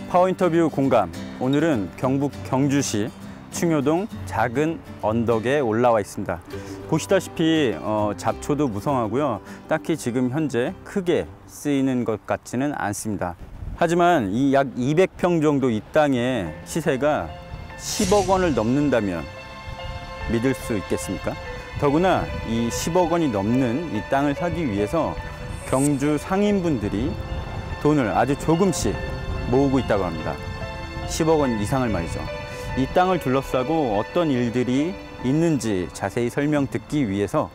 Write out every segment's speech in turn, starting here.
파워인터뷰 공감. 오늘은 경북 경주시 충효동 작은 언덕에 올라와 있습니다. 보시다시피 잡초도 무성하고요. 딱히 지금 현재 크게 쓰이는 것 같지는 않습니다. 하지만 이 약 200평 정도 이 땅의 시세가 10억 원을 넘는다면 믿을 수 있겠습니까? 더구나 이 10억 원이 넘는 이 땅을 사기 위해서 경주 상인분들이 돈을 아주 조금씩 모으고 있다고 합니다. 10억 원 이상을 말이죠. 이 땅을 둘러싸고 어떤 일들이 있는지 자세히 설명 듣기 위해서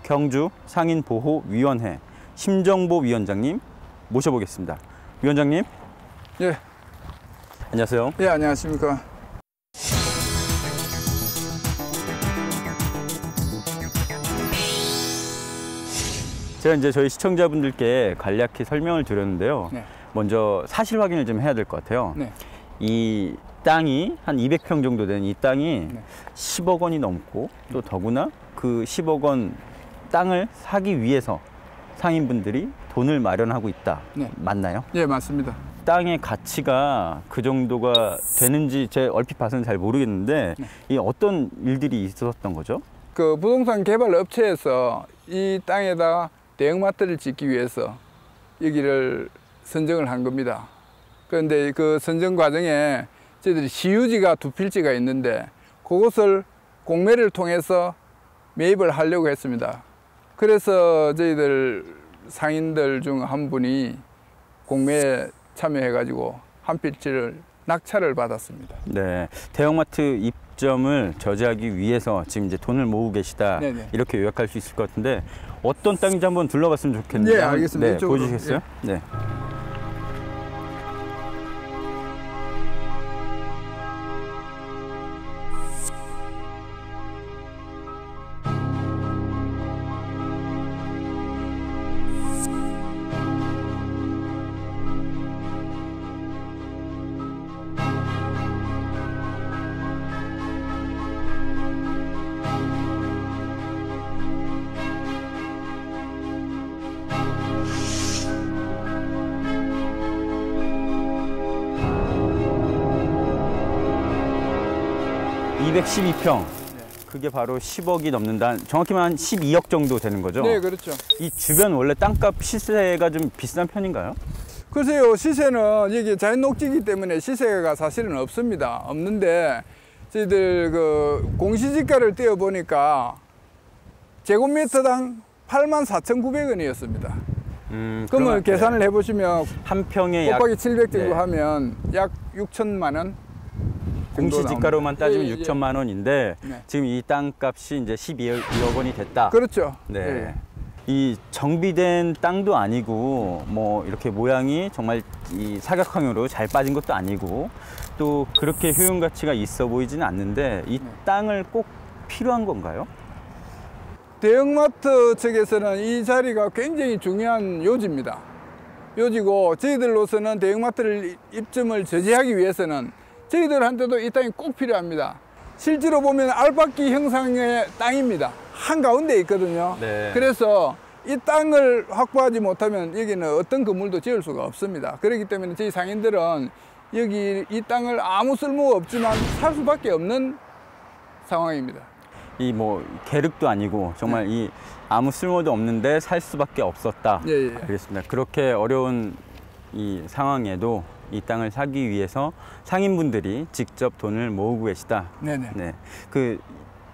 경주 상인보호위원회 심정보 위원장님 모셔보겠습니다. 위원장님. 예. 안녕하세요. 예, 안녕하십니까. 제가 이제 저희 시청자분들께 간략히 설명을 드렸는데요. 네. 먼저 사실 확인을 좀 해야 될 것 같아요. 네. 이 땅이 한 200평 정도 되는 이 땅이 네. 10억 원이 넘고 또 더구나 그 10억 원 땅을 사기 위해서 상인분들이 돈을 마련하고 있다. 네. 맞나요? 예, 맞습니다. 땅의 가치가 그 정도가 되는지 제 얼핏 봐서는 잘 모르겠는데 네. 이 어떤 일들이 있었던 거죠? 그 부동산 개발 업체에서 이 땅에다가 대형마트를 짓기 위해서 여기를 선정을 한 겁니다. 그런데 그 선정 과정에 저희들이 시유지가 두 필지가 있는데 그것을 공매를 통해서 매입을 하려고 했습니다. 그래서 저희들 상인들 중 한 분이 공매에 참여해가지고 한 필지를 낙찰을 받았습니다. 네, 대형마트 입점을 저지하기 위해서 지금 이제 돈을 모으고 계시다. 네네. 이렇게 요약할 수 있을 것 같은데 어떤 땅인지 한번 둘러봤으면 좋겠는데. 네, 알겠습니다. 네, 보여주시겠어요? 예. 네. (212평) 그게 바로 10억이 넘는다. 정확히 말하면 12억 정도 되는 거죠? 네, 그렇죠. 이 주변 원래 땅값 시세가 좀 비싼 편인가요? 글쎄요, 시세는 이게 자연 녹지이기 때문에 시세가 사실은 없습니다. 없는데 저희들 그 공시지가를 떼어 보니까 제곱미터당 84,900원이었습니다. 그러면 계산을 해보시면 한 평에 곱하기 약 700 정도 네. 하면 약 6천만 원. 공시지가로만 따지면 예, 예. 6천만 원인데 네. 지금 이 땅값이 이제 12억 원이 됐다. 그렇죠. 네. 예. 이 정비된 땅도 아니고 뭐 이렇게 모양이 정말 이 사각형으로 잘 빠진 것도 아니고 또 그렇게 효용 가치가 있어 보이지는 않는데 이 땅을 꼭 필요한 건가요? 대형마트 측에서는 이 자리가 굉장히 중요한 요지입니다. 요지고 저희들로서는 대형마트를 입점을 저지하기 위해서는 저희들한테도 이 땅이 꼭 필요합니다. 실제로 보면 알박기 형상의 땅입니다. 한가운데 있거든요. 네. 그래서 이 땅을 확보하지 못하면 여기는 어떤 건물도 지을 수가 없습니다. 그렇기 때문에 저희 상인들은 여기 이 땅을 아무 쓸모가 없지만 살 수밖에 없는 상황입니다. 이 뭐 계륵도 아니고 정말 네. 이 아무 쓸모도 없는데 살 수밖에 없었다. 예, 예. 그렇습니다. 그렇게 어려운 이 상황에도 이 땅을 사기 위해서 상인분들이 직접 돈을 모으고 계시다. 네네. 네. 그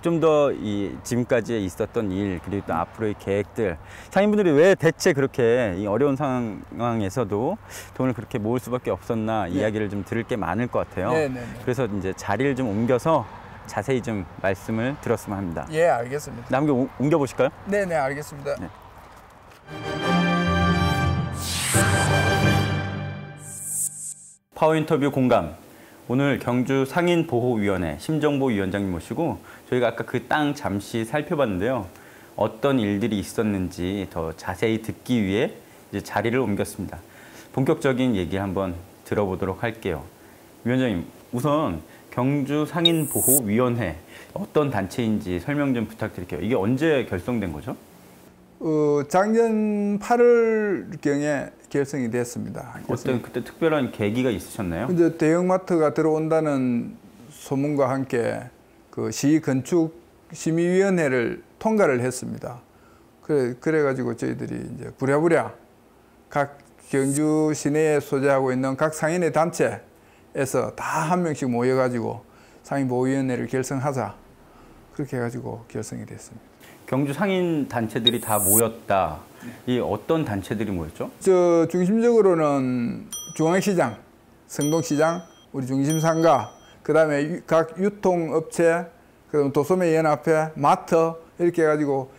좀 더 이 지금까지 있었던 일 그리고 또 앞으로의 계획들 상인분들이 왜 대체 그렇게 이 어려운 상황에서도 돈을 그렇게 모을 수밖에 없었나 이야기를 좀 들을 게 많을 것 같아요. 네네네. 그래서 이제 자리를 좀 옮겨서 자세히 좀 말씀을 들었으면 합니다. 예, 알겠습니다. 네, 한번 옮겨 보실까요? 네네, 알겠습니다. 네. 파워인터뷰 공감. 오늘 경주 상인보호위원회 심정보 위원장님 모시고 저희가 아까 그 땅 잠시 살펴봤는데요. 어떤 일들이 있었는지 더 자세히 듣기 위해 이제 자리를 옮겼습니다. 본격적인 얘기 한번 들어보도록 할게요. 위원장님, 우선 경주 상인보호위원회 어떤 단체인지 설명 좀 부탁드릴게요. 이게 언제 결성된 거죠? 작년 8월경에 결성이 됐습니다. 어떤 그때 특별한 계기가 있으셨나요? 이제 대형마트가 들어온다는 소문과 함께 그 시건축심의위원회를 통과를 했습니다. 그래가지고 저희들이 이제 부랴부랴 각 경주 시내에 소재하고 있는 각 상인의 단체에서 다 한 명씩 모여가지고 상인보호위원회를 결성하자. 그렇게 해가지고 결성이 됐습니다. 경주 상인 단체들이 다 모였다. 이 어떤 단체들이 모였죠? 저 중심적으로는 중앙시장, 성동시장, 우리 중심상가, 그다음에 각 유통업체, 그다음 도소매연합회, 마트 이렇게 해가지고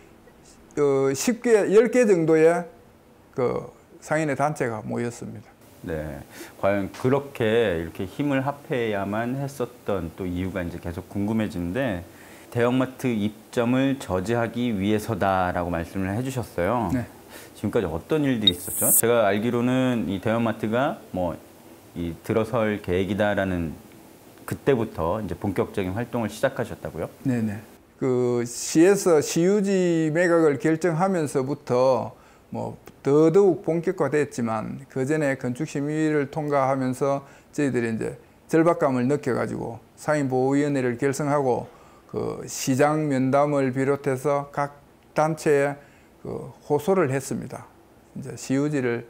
10개, 10개 정도의 그 상인의 단체가 모였습니다. 네, 과연 그렇게 이렇게 힘을 합해야만 했었던 또 이유가 이제 계속 궁금해지는데 대형마트 입점을 저지하기 위해서다라고 말씀을 해주셨어요. 네. 지금까지 어떤 일들이 있었죠? 제가 알기로는 이 대형마트가 뭐 이 들어설 계획이다라는 그때부터 이제 본격적인 활동을 시작하셨다고요? 네네. 그 시에서 시유지 매각을 결정하면서부터 뭐 더더욱 본격화됐지만 그 전에 건축심의를 통과하면서 저희들이 이제 절박감을 느껴가지고 상인보호위원회를 결성하고 그 시장 면담을 비롯해서 각 단체에 그 호소를 했습니다. 이제 시유지를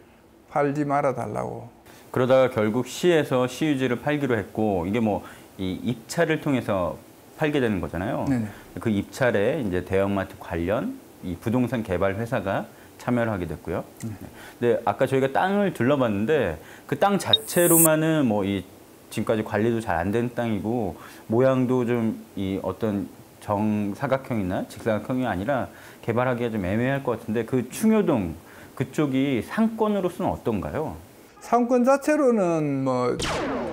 팔지 말아 달라고. 그러다가 결국 시에서 시유지를 팔기로 했고 이게 뭐 이 입찰을 통해서 팔게 되는 거잖아요. 네네. 그 입찰에 이제 대형마트 관련 이 부동산 개발 회사가 참여를 하게 됐고요. 근데 아까 저희가 땅을 둘러봤는데 그 땅 자체로만은 뭐 이 지금까지 관리도 잘 안 된 땅이고 모양도 좀 이 어떤 정사각형이나 직사각형이 아니라 개발하기가 좀 애매할 것 같은데 그 충효동 그쪽이 상권으로서는 어떤가요? 상권 자체로는 뭐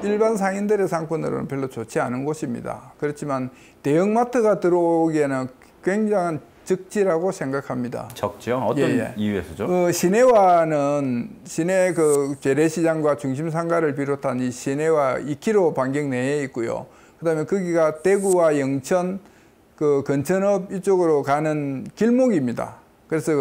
일반 상인들의 상권으로는 별로 좋지 않은 곳입니다. 그렇지만 대형마트가 들어오기에는 굉장한 적지라고 생각합니다. 적죠? 어떤 이유에서죠? 시내와는 시내 그 재래시장과 중심상가를 비롯한 이 시내와 2km 반경 내에 있고요. 그다음에 거기가 대구와 영천 그 건천읍 이쪽으로 가는 길목입니다. 그래서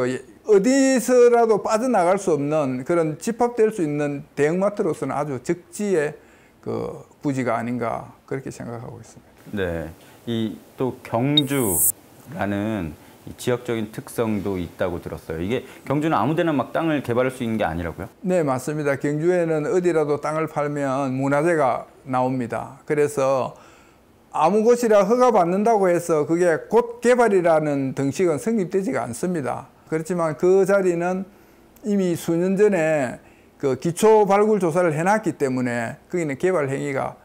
어디서라도 빠져나갈 수 없는 그런 집합될 수 있는 대형마트로서는 아주 적지의 그 부지가 아닌가 그렇게 생각하고 있습니다. 네, 이 또 경주라는 이 지역적인 특성도 있다고 들었어요. 이게 경주는 아무데나 막 땅을 개발할 수 있는 게 아니라고요? 네, 맞습니다. 경주에는 어디라도 땅을 팔면 문화재가 나옵니다. 그래서 아무 곳이라 허가 받는다고 해서 그게 곧 개발이라는 등식은 성립되지가 않습니다. 그렇지만 그 자리는 이미 수년 전에 그 기초 발굴 조사를 해놨기 때문에 거기는 개발 행위가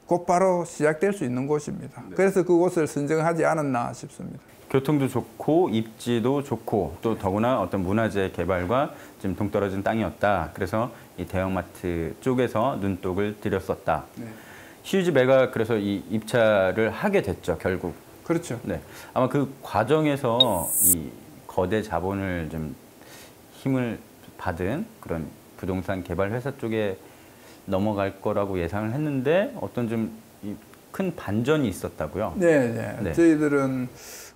곧바로 시작될 수 있는 곳입니다. 네. 그래서 그곳을 선정하지 않았나 싶습니다. 교통도 좋고 입지도 좋고 또 더구나 어떤 문화재 개발과 좀 동떨어진 땅이었다. 그래서 이 대형마트 쪽에서 눈독을 들였었다. 네. 시유지 매각 그래서 이 입찰을 하게 됐죠, 결국. 그렇죠. 네. 아마 그 과정에서 이 거대 자본을 좀 힘을 받은 그런 부동산 개발 회사 쪽에 넘어갈 거라고 예상을 했는데 어떤 좀 큰 반전이 있었다고요? 네, 네. 네. 저희들은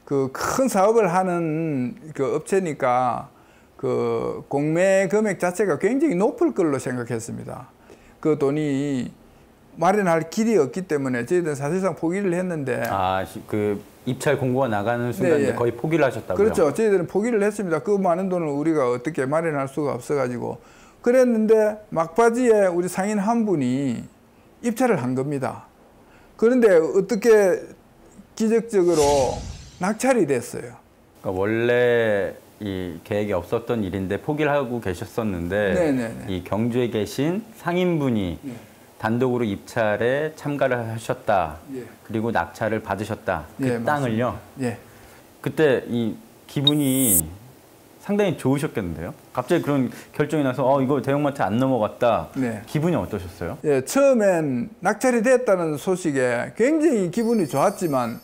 그 큰 사업을 하는 그 업체니까 그 공매 금액 자체가 굉장히 높을 걸로 생각했습니다. 그 돈이 마련할 길이 없기 때문에 저희들은 사실상 포기를 했는데. 아, 그 입찰 공고가 나가는 순간 네, 거의 포기를 하셨다고요? 그렇죠. 저희들은 포기를 했습니다. 그 많은 돈을 우리가 어떻게 마련할 수가 없어가지고. 그랬는데 막바지에 우리 상인 한 분이 입찰을 한 겁니다. 그런데 어떻게 기적적으로 낙찰이 됐어요. 그러니까 원래 이 계획이 없었던 일인데 포기를 하고 계셨었는데 네네네. 이 경주에 계신 상인분이 네. 단독으로 입찰에 참가를 하셨다. 예. 그리고 낙찰을 받으셨다. 그 예, 땅을요. 예. 그때 이 기분이 상당히 좋으셨겠는데요. 갑자기 그런 결정이 나서 이거 대형마트 안 넘어갔다. 네. 기분이 어떠셨어요? 예, 처음엔 낙찰이 됐다는 소식에 굉장히 기분이 좋았지만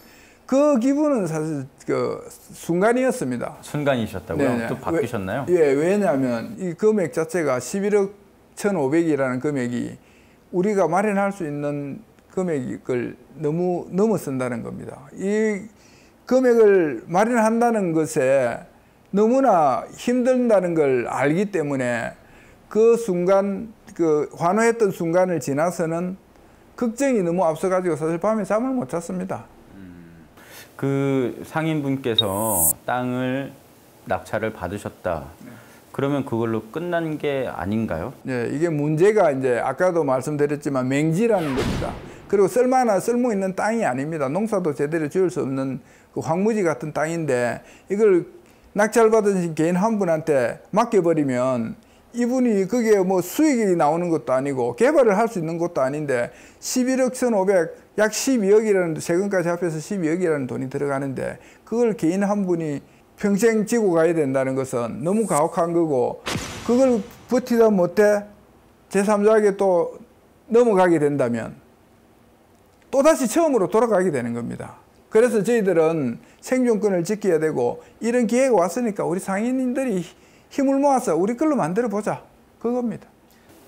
그 기분은 사실 그 순간이었습니다. 순간이셨다고요? 네네. 또 바뀌셨나요? 왜냐하면 이 금액 자체가 11억 1,500이라는 금액이 우리가 마련할 수 있는 금액을 너무 넘어선다는 겁니다. 이 금액을 마련한다는 것에 너무나 힘든다는 걸 알기 때문에 그 순간, 그 환호했던 순간을 지나서는 걱정이 너무 앞서가지고 사실 밤에 잠을 못 잤습니다. 그 상인분께서 땅을 낙찰을 받으셨다. 그러면 그걸로 끝난 게 아닌가요? 네, 이게 문제가 이제 아까도 말씀드렸지만 맹지라는 겁니다. 그리고 쓸모 있는 땅이 아닙니다. 농사도 제대로 지을 수 없는 그 황무지 같은 땅인데 이걸 낙찰받으신 개인 한 분한테 맡겨버리면 이분이 그게 뭐 수익이 나오는 것도 아니고 개발을 할 수 있는 것도 아닌데 11억 1,500, 약 12억이라는, 세금까지 합해서 12억이라는 돈이 들어가는데 그걸 개인 한 분이 평생 지고 가야 된다는 것은 너무 가혹한 거고, 그걸 버티다 못해 제3자에게 또 넘어가게 된다면 또다시 처음으로 돌아가게 되는 겁니다. 그래서 저희들은 생존권을 지켜야 되고, 이런 기회가 왔으니까 우리 상인들이 힘을 모아서 우리 걸로 만들어 보자, 그겁니다.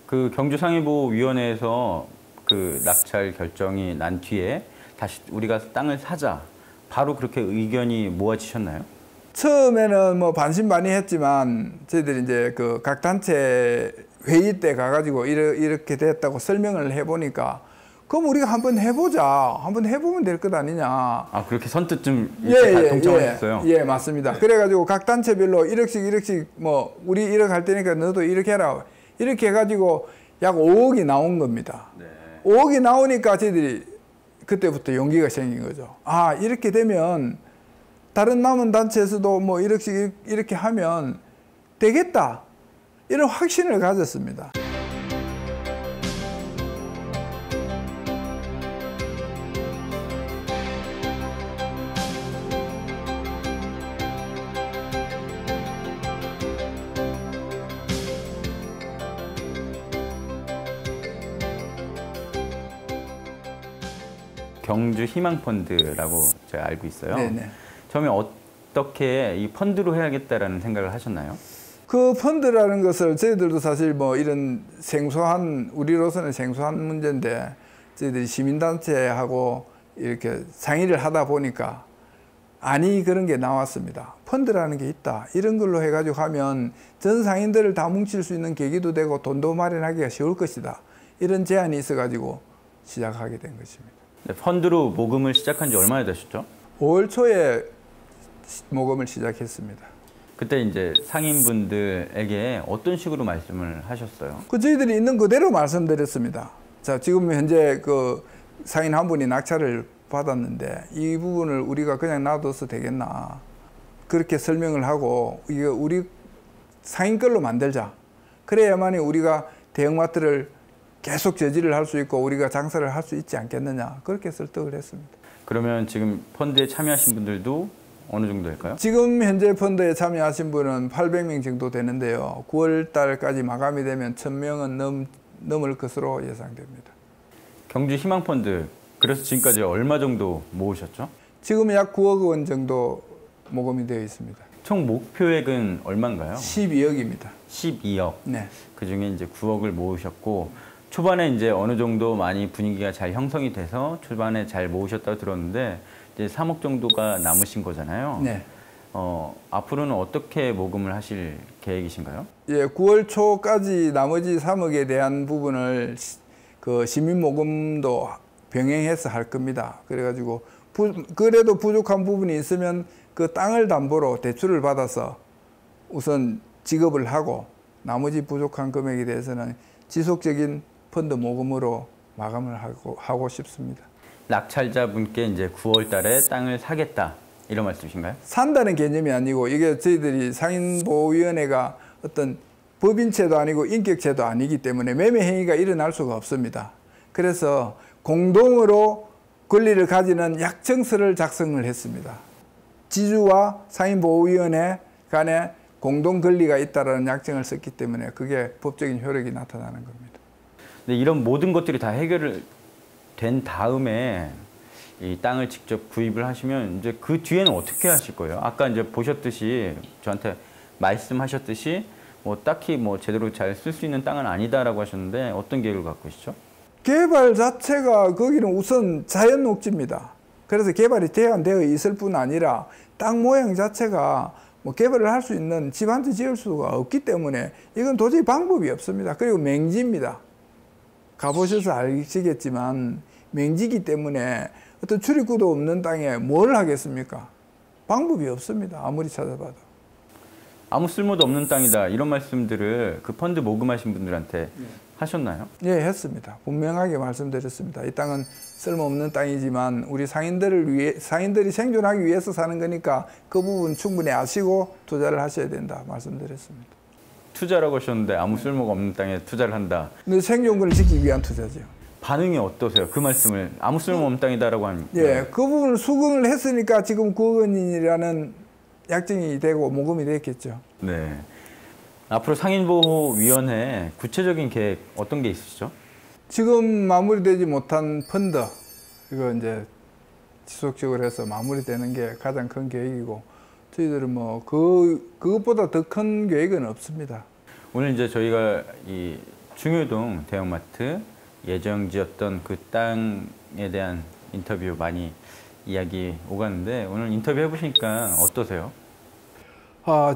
그 경주상인보호위원회에서 그 낙찰 결정이 난 뒤에 다시 우리가 땅을 사자, 바로 그렇게 의견이 모아지셨나요? 처음에는 뭐 반신반의했지만 저희들이 이제 그 각 단체 회의 때 가가지고 이렇게 됐다고 설명을 해보니까, 그럼 우리가 한번 해보자, 한번 해보면 될 것 아니냐. 아, 그렇게 선뜻 좀 다 동참하셨어요? 예, 맞습니다. 그래가지고 각 단체별로 1억씩 뭐 우리 1억 할 테니까 너도 이렇게 해라, 이렇게 해가지고 약 5억이 나온 겁니다. 네. 5억이 나오니까 저희들이 그때부터 용기가 생긴 거죠. 아, 이렇게 되면 다른 남은 단체에서도 뭐 1억씩 이렇게 하면 되겠다, 이런 확신을 가졌습니다. 경주 희망펀드라고 제가 알고 있어요. 네네. 처음에 어떻게 이 펀드로 해야겠다라는 생각을 하셨나요? 그 펀드라는 것을 저희들도 사실 뭐 이런 생소한, 우리로서는 생소한 문제인데, 저희들이 시민단체하고 이렇게 상의를 하다 보니까 아니, 그런 게 나왔습니다. 펀드라는 게 있다, 이런 걸로 해가지고 하면 전 상인들을 다 뭉칠 수 있는 계기도 되고 돈도 마련하기가 쉬울 것이다, 이런 제안이 있어가지고 시작하게 된 것입니다. 네, 펀드로 모금을 시작한 지 얼마나 되셨죠? 5월 초에 모금을 시작했습니다. 그때 이제 상인분들에게 어떤 식으로 말씀을 하셨어요? 그 저희들이 있는 그대로 말씀드렸습니다. 자, 지금 현재 그 상인 한 분이 낙찰을 받았는데 이 부분을 우리가 그냥 놔둬서 되겠나, 그렇게 설명을 하고, 이거 우리 상인 걸로 만들자, 그래야만이 우리가 대형마트를 계속 저지를 할 수 있고 우리가 장사를 할 수 있지 않겠느냐, 그렇게 설득을 했습니다. 그러면 지금 펀드에 참여하신 분들도 어느 정도 될까요? 지금 현재 펀드에 참여하신 분은 800명 정도 되는데요. 9월 달까지 마감이 되면 1000명은 넘을 것으로 예상됩니다. 경주 희망펀드, 그래서 지금까지 얼마 정도 모으셨죠? 지금 약 9억 원 정도 모금이 되어 있습니다. 총 목표액은 얼마인가요? 12억입니다. 12억. 네. 그중에 이제 9억을 모으셨고, 초반에 이제 어느 정도 많이 분위기가 잘 형성이 돼서 초반에 잘 모으셨다고 들었는데 이제 3억 정도가 남으신 거잖아요. 네. 앞으로는 어떻게 모금을 하실 계획이신가요? 예, 9월 초까지 나머지 3억에 대한 부분을 그 시민 모금도 병행해서 할 겁니다. 그래가지고 그래도 부족한 부분이 있으면 그 땅을 담보로 대출을 받아서 우선 지급을 하고, 나머지 부족한 금액에 대해서는 지속적인 펀드 모금으로 마감을 하고 싶습니다. 낙찰자분께 이제 9월 달에 땅을 사겠다, 이런 말씀이신가요? 산다는 개념이 아니고, 이게 저희들이 상인보호위원회가 어떤 법인체도 아니고 인격체도 아니기 때문에 매매 행위가 일어날 수가 없습니다. 그래서 공동으로 권리를 가지는 약정서를 작성을 했습니다. 지주와 상인보호위원회 간에 공동 권리가 있다는 약정을 썼기 때문에 그게 법적인 효력이 나타나는 겁니다. 근데 이런 모든 것들이 다 해결된 다음에 이 땅을 직접 구입을 하시면 이제 그 뒤에는 어떻게 하실 거예요? 아까 이제 보셨듯이 저한테 말씀하셨듯이 뭐 딱히 뭐 제대로 잘 쓸 수 있는 땅은 아니다라고 하셨는데 어떤 계획을 갖고 계시죠? 개발 자체가 거기는 우선 자연 녹지입니다. 그래서 개발이 제한되어 있을 뿐 아니라 땅 모양 자체가 뭐 개발을 할 수 있는 집 한 채 지을 수가 없기 때문에 이건 도저히 방법이 없습니다. 그리고 맹지입니다. 가보셔서 아시겠지만 맹지기 때문에 어떤 출입구도 없는 땅에 뭘 하겠습니까? 방법이 없습니다. 아무리 찾아봐도. 아무 쓸모도 없는 땅이다 이런 말씀들을 그 펀드 모금하신 분들한테 하셨나요? 예, 했습니다. 분명하게 말씀드렸습니다. 이 땅은 쓸모없는 땅이지만 우리 상인들이 생존하기 위해서 사는 거니까 그 부분 충분히 아시고 투자를 하셔야 된다 말씀드렸습니다. 투자라고 하셨는데 아무 쓸모가 없는 땅에 투자를 한다. 근데 생존권을 지키기 위한 투자죠. 반응이 어떠세요? 그 말씀을 아무 쓸모없는 땅이다라고 하니까. 예, 그 부분을 수긍을 했으니까 지금 9억 원이라는 약정이 되고 모금이 됐겠죠. 네. 앞으로 상인보호위원회 구체적인 계획 어떤 게 있으시죠? 지금 마무리되지 못한 펀드 이거 이제 지속적으로 해서 마무리되는 게 가장 큰 계획이고 저희들은 뭐 그것보다 더 큰 계획은 없습니다. 오늘 이제 저희가 이 중효동 대형마트 예정지었던 그 땅에 대한 인터뷰 많이 이야기 오갔는데 오늘 인터뷰 해보시니까 어떠세요?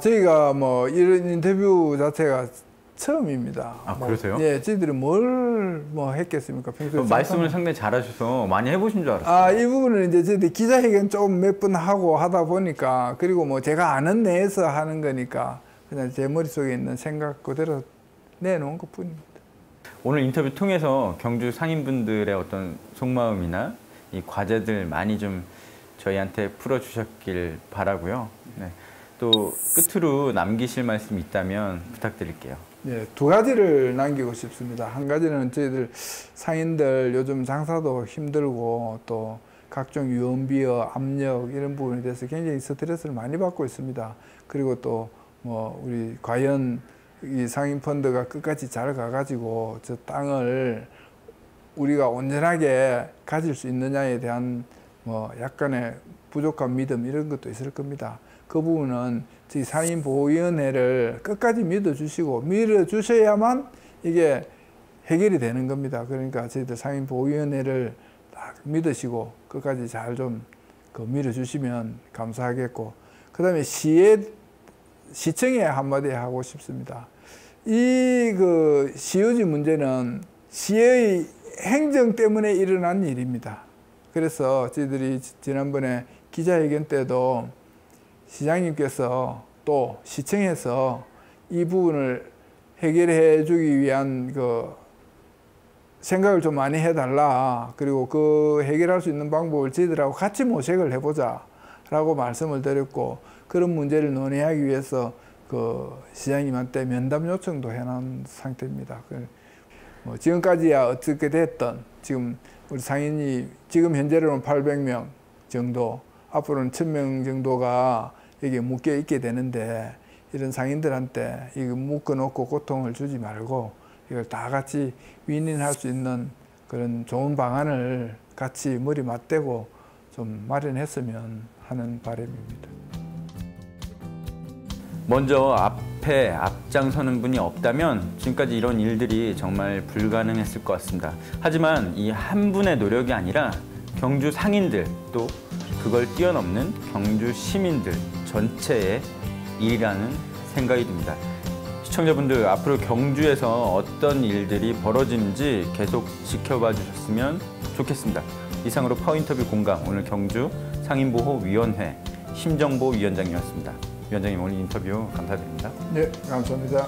저희가 뭐 이런 인터뷰 자체가 처음입니다. 그러세요? 예, 저희들이 뭘 뭐 했겠습니까? 평소에 말씀을 상당히 잘하셔서 많이 해보신 줄 알았어요. 이 부분은 이제 저희들 기자회견 좀 몇 번 하고 하다 보니까 그리고 뭐 제가 아는 내에서 하는 거니까 그냥 제 머릿속에 있는 생각 그대로 내놓은 것 뿐입니다. 오늘 인터뷰 통해서 경주 상인분들의 어떤 속마음이나 이 과제들 많이 좀 저희한테 풀어주셨길 바라고요. 네. 또 끝으로 남기실 말씀 있다면 부탁드릴게요. 네, 두 가지를 남기고 싶습니다. 한 가지는 저희들 상인들 요즘 장사도 힘들고 또 각종 유언비어, 압력 이런 부분에 대해서 굉장히 스트레스를 많이 받고 있습니다. 그리고 또 뭐 우리 과연 이 상인 펀드가 끝까지 잘 가가지고 저 땅을 우리가 온전하게 가질 수 있느냐에 대한 뭐 약간의 부족한 믿음 이런 것도 있을 겁니다. 그 부분은 저희 상인보호위원회를 끝까지 믿어주시고 믿어주셔야만 이게 해결이 되는 겁니다. 그러니까 저희들 상인보호위원회를 딱 믿으시고 끝까지 잘 좀 밀어주시면 감사하겠고 그 다음에 시청에 한마디 하고 싶습니다. 이 시유지 문제는 시의 행정 때문에 일어난 일입니다. 그래서 저희들이 지난번에 기자회견 때도 시장님께서 또 시청에서 이 부분을 해결해 주기 위한 생각을 좀 많이 해달라. 그리고 그 해결할 수 있는 방법을 저희들하고 같이 모색을 해보자 라고 말씀을 드렸고 그런 문제를 논의하기 위해서 시장님한테 면담 요청도 해놓은 상태입니다. 뭐 지금까지야 어떻게 됐든 지금 우리 상인이 지금 현재로는 800명 정도 앞으로는 1000명 정도가 여기에 묶여 있게 되는데 이런 상인들한테 이거 묶어놓고 고통을 주지 말고 이걸 다 같이 윈윈할 수 있는 그런 좋은 방안을 같이 머리 맞대고 좀 마련했으면 하는 바람입니다. 먼저 앞에 앞장서는 분이 없다면 지금까지 이런 일들이 정말 불가능했을 것 같습니다. 하지만 이 한 분의 노력이 아니라 경주 상인들 또 그걸 뛰어넘는 경주 시민들 전체의 일이라는 생각이 듭니다. 시청자분들 앞으로 경주에서 어떤 일들이 벌어지는지 계속 지켜봐 주셨으면 좋겠습니다. 이상으로 파워인터뷰 공감 오늘 경주 상인보호위원회 심정보 위원장이었습니다. 위원장님 오늘 인터뷰 감사드립니다. 네, 감사합니다.